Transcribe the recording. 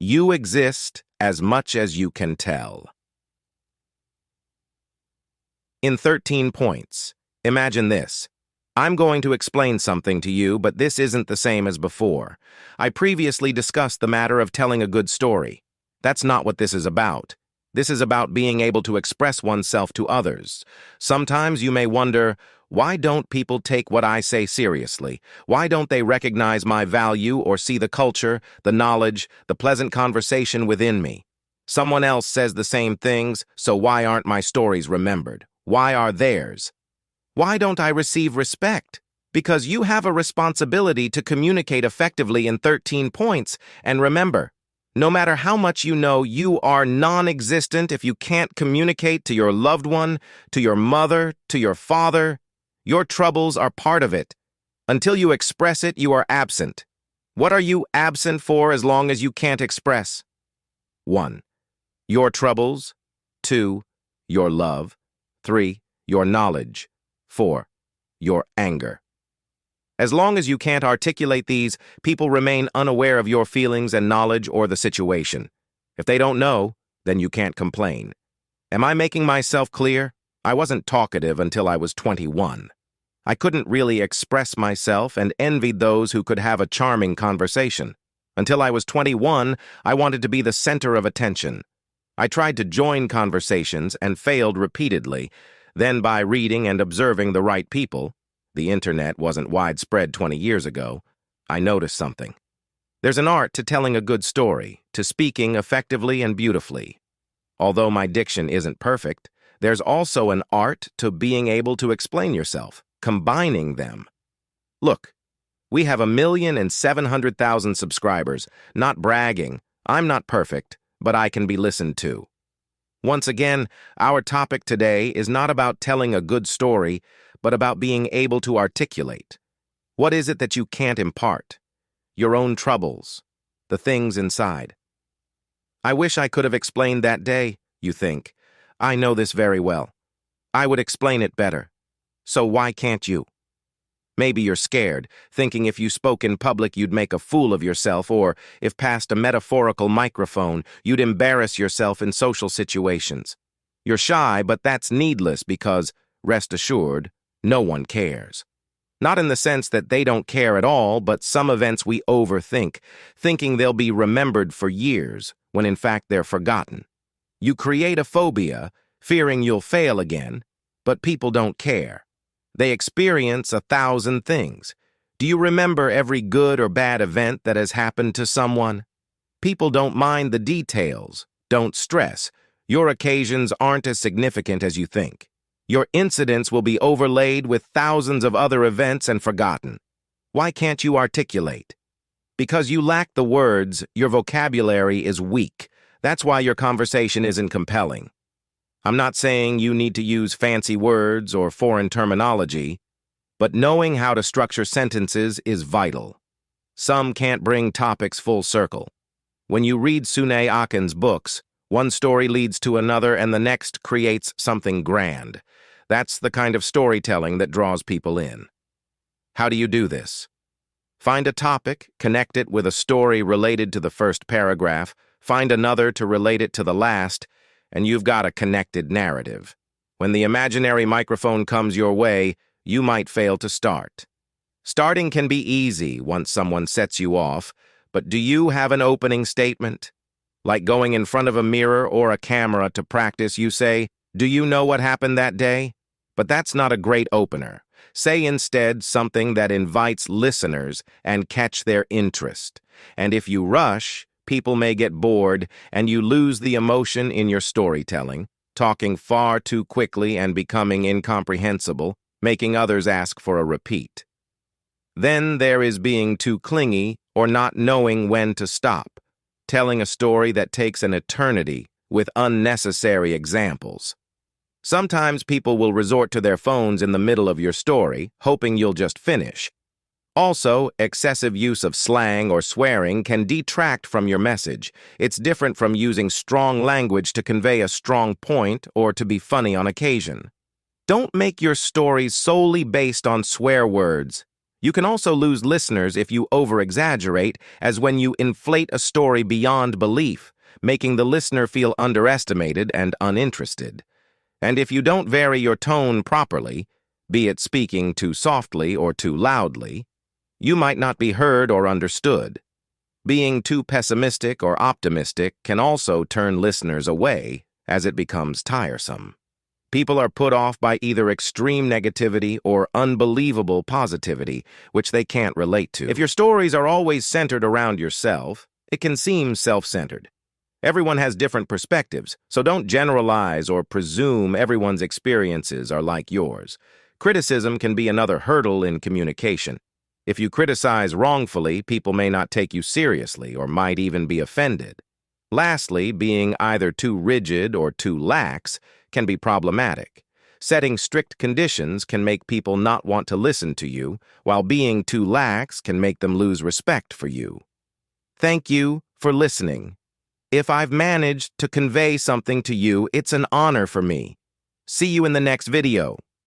You exist as much as you can tell. In 13 points, imagine this. I'm going to explain something to you, but this isn't the same as before. I previously discussed the matter of telling a good story. That's not what this is about. This is about being able to express oneself to others. Sometimes you may wonder, why don't people take what I say seriously? Why don't they recognize my value or see the culture, the knowledge, the pleasant conversation within me? Someone else says the same things, so why aren't my stories remembered? Why are theirs? Why don't I receive respect? Because you have a responsibility to communicate effectively in 13 points, and remember, no matter how much you know, you are non-existent if you can't communicate to your loved one, to your mother, to your father. Your troubles are part of it. Until you express it, you are absent. What are you absent for as long as you can't express? 1. Your troubles. 2. Your love. 3. Your knowledge. 4. Your anger. As long as you can't articulate these, people remain unaware of your feelings and knowledge or the situation. If they don't know, then you can't complain. Am I making myself clear? I wasn't talkative until I was 21. I couldn't really express myself and envied those who could have a charming conversation. Until I was 21, I wanted to be the center of attention. I tried to join conversations and failed repeatedly. Then by reading and observing the right people, the internet wasn't widespread 20 years ago, I noticed something. There's an art to telling a good story, to speaking effectively and beautifully. Although my diction isn't perfect, there's also an art to being able to explain yourself, combining them. Look, we have 1,700,000 subscribers. Not bragging, I'm not perfect, but I can be listened to. Once again, our topic today is not about telling a good story, but about being able to articulate. What is it that you can't impart? Your own troubles, the things inside. I wish I could have explained that day, you think. I know this very well. I would explain it better. So why can't you? Maybe you're scared, thinking if you spoke in public you'd make a fool of yourself, or if past a metaphorical microphone, you'd embarrass yourself in social situations. You're shy, but that's needless because, rest assured, no one cares. Not in the sense that they don't care at all, but some events we overthink, thinking they'll be remembered for years, when in fact they're forgotten. You create a phobia, fearing you'll fail again, but people don't care. They experience 1,000 things. Do you remember every good or bad event that has happened to someone? People don't mind the details. Don't stress. Your occasions aren't as significant as you think. Your incidents will be overlaid with thousands of other events and forgotten. Why can't you articulate? Because you lack the words, your vocabulary is weak. That's why your conversation isn't compelling. I'm not saying you need to use fancy words or foreign terminology, but knowing how to structure sentences is vital. Some can't bring topics full circle. When you read Sune Akin's books, one story leads to another and the next creates something grand. That's the kind of storytelling that draws people in. How do you do this? Find a topic, connect it with a story related to the first paragraph, find another to relate it to the last, and you've got a connected narrative. When the imaginary microphone comes your way, you might fail to start. Starting can be easy once someone sets you off, but do you have an opening statement? Like going in front of a mirror or a camera to practice, you say, "Do you know what happened that day?" But that's not a great opener. Say instead something that invites listeners and catch their interest. And if you rush, people may get bored and you lose the emotion in your storytelling, talking far too quickly and becoming incomprehensible, making others ask for a repeat. Then there is being too clingy or not knowing when to stop, telling a story that takes an eternity with unnecessary examples. Sometimes people will resort to their phones in the middle of your story, hoping you'll just finish. Also, excessive use of slang or swearing can detract from your message. It's different from using strong language to convey a strong point or to be funny on occasion. Don't make your stories solely based on swear words. You can also lose listeners if you over-exaggerate, as when you inflate a story beyond belief, making the listener feel underestimated and uninterested. And if you don't vary your tone properly, be it speaking too softly or too loudly, you might not be heard or understood. Being too pessimistic or optimistic can also turn listeners away, as it becomes tiresome. People are put off by either extreme negativity or unbelievable positivity, which they can't relate to. If your stories are always centered around yourself, it can seem self-centered. Everyone has different perspectives, so don't generalize or presume everyone's experiences are like yours. Criticism can be another hurdle in communication. If you criticize wrongfully, people may not take you seriously or might even be offended. Lastly, being either too rigid or too lax can be problematic. Setting strict conditions can make people not want to listen to you, while being too lax can make them lose respect for you. Thank you for listening. If I've managed to convey something to you, it's an honor for me. See you in the next video.